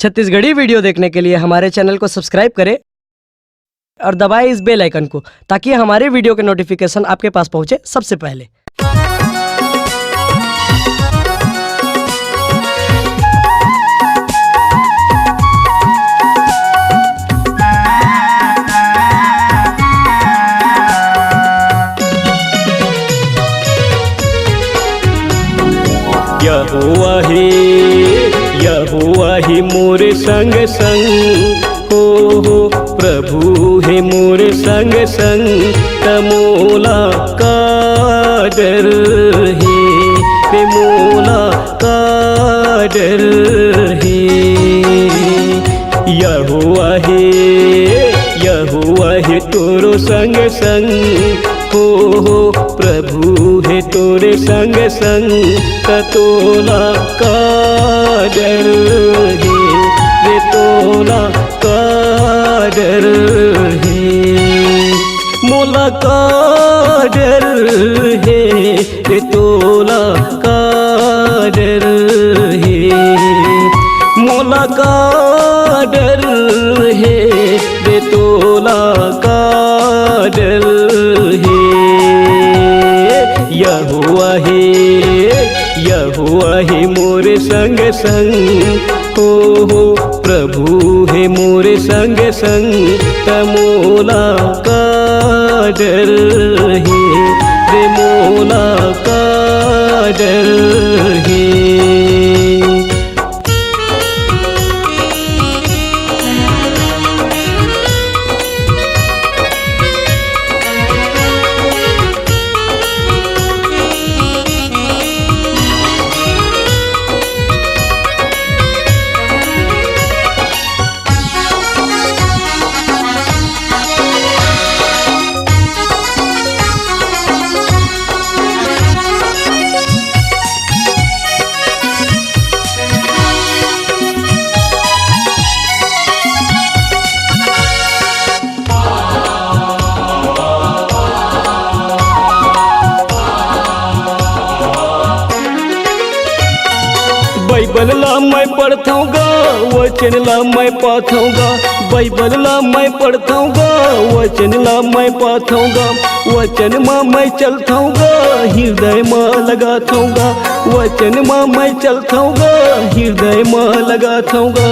Chhattisgarhi video देखने के लिए हमारे चैनल को सब्सक्राइब करें और दबाएं इस बेल आइकन को, ताकि हमारे वीडियो के नोटिफिकेशन आपके पास पहुंचे सबसे पहले। यहोवा ही मोरे संग संग हो प्रभु है मोरे संग संग तमोला का डर है मोला का डर है। यहोवा है तोरो संग संग हो प्रभु है तोरे संग संग तोला का डर है रे तोला का डर है मोला का डर है रे तोला का डर है मोला का डर है रे तोला का डर है। यहोवा है मोरे संग संग हो प्रभु है मोरे संग संग तमोला का डर है रे मोला का डर है। बाइबल ला मैं पढ़ताऊँगा वचन ला मैं पाताऊँगा बाइबल ला मैं पढ़ताऊँगा वचन ला मैं पाताऊँगा वचन माँ मैं चलताऊँगा हृदय माँ लगाताऊँगा वचन माँ मैं चलताऊँगा हृदय माँ लगाताऊँगा।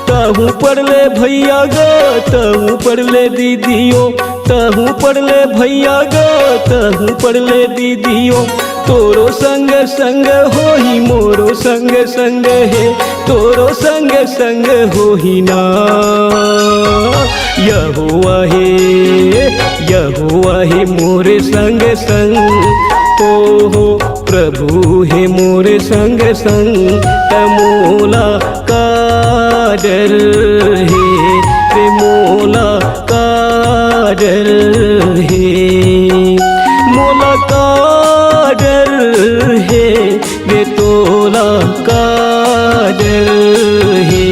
ताहू पढ़ ले भैया गा ताहू पढ़ ले दीदियों ताहू पढ़ ले भैया गा ताहू पढ़ ले दीदियों तोरो संग संग हो ही मोरो संग संग है तोरो संग संग हो ही ना। यहोवा है मोरे संग संग हो प्रभु है मोरे संग संग तमोला का डर है रे मोला का डर है मोला का डर है रे तोला का डर है।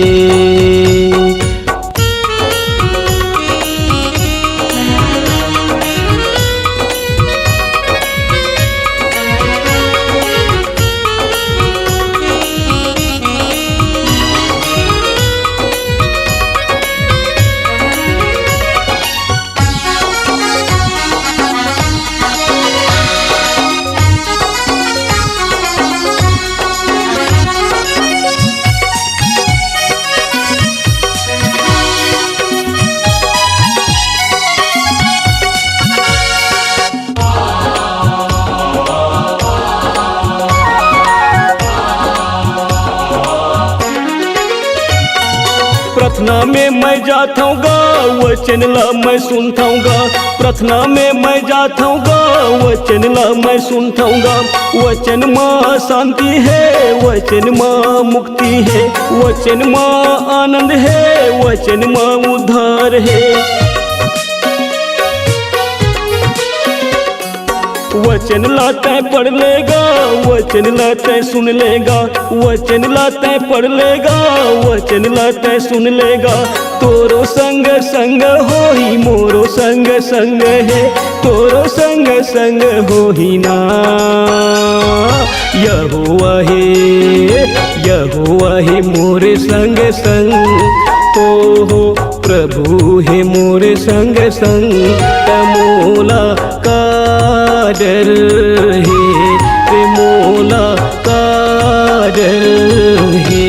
प्रार्थना में मैं जाताऊँगा वचन ला मैं सुनताऊँगा प्रार्थना में मैं जाताऊँगा वचन ला मैं सुनताऊँगा वचन माँ शांति है वचन माँ मुक्ति है वचन माँ आनंद है वचन माँ उद्धार है। वचन लाते पढ़ लेगा, वचन लाते सुन लेगा, वचन लाते पढ़ लेगा, वचन लाते सुन लेगा। तोरो संग संग होही मोरो संग संग है, तोरो संग संग होही ना। यहोवा है मोरे संग संग, हो प्रभु है मोरे संग संग। तमोला का डर है, मोला का डर है।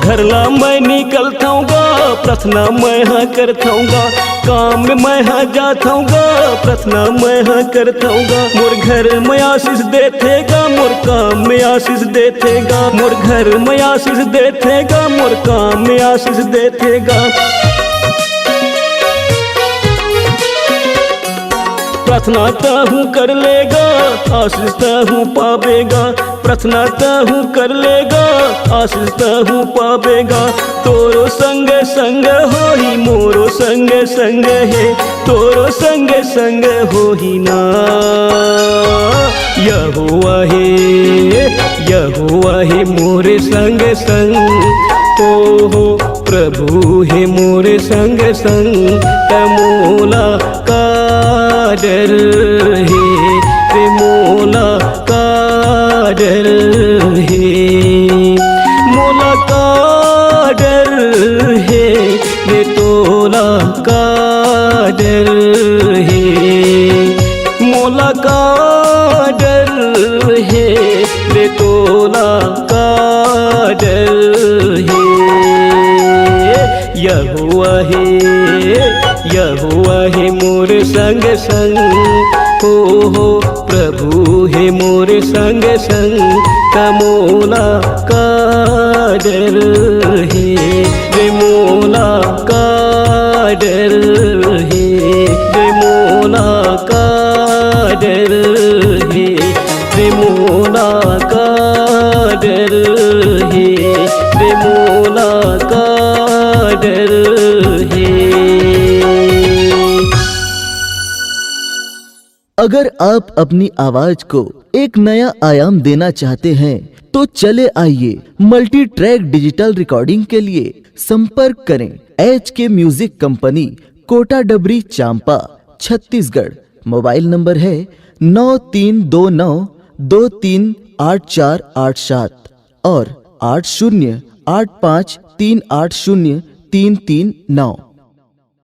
घरला मैं निकलता हूँगा, प्रार्थना मैं हाँ करता हूँगा, काम में मैं हाँ जाता हूँगा, प्रार्थना मैं हाँ करता हूँगा। मोर घर में आशीष देतेगा, मोर काम में आशीष देतेगा, मोर घर में आशीष देतेगा, मोर काम में आशीष देतेगा। प्रार्थना ताहू कर लेगा, आशीष ताहू पावेगा, प्रार्थना ताहू कर लेगा, आशीष ताहू पावेगा। तोरो संग संग होही मोरो संग संग है, तोरो संग संग होही ना। यहोवा है मोरे संग संग, हो प्रभु है मोरे संग संग। तमोला का डर है, मोला का डर है, मोला का डर है, रे तोला का डर है, मोला का डर है, रे तोला का डर है। यहोवा है मोरे संग संग, हो प्रभु है मोरे संग संग। तमोला का डर है, रे मोला का डर है, रे मोला का डर है, रे मोला का डर है, रे मोला का डर है। अगर आप अपनी आवाज को एक नया आयाम देना चाहते हैं तो चले आइए मल्टी ट्रैक डिजिटल रिकॉर्डिंग के लिए संपर्क करें HK म्यूजिक कंपनी, कोटा डबरी, चांपा, छत्तीसगढ़। मोबाइल नंबर है 9329238487 और 8085380339।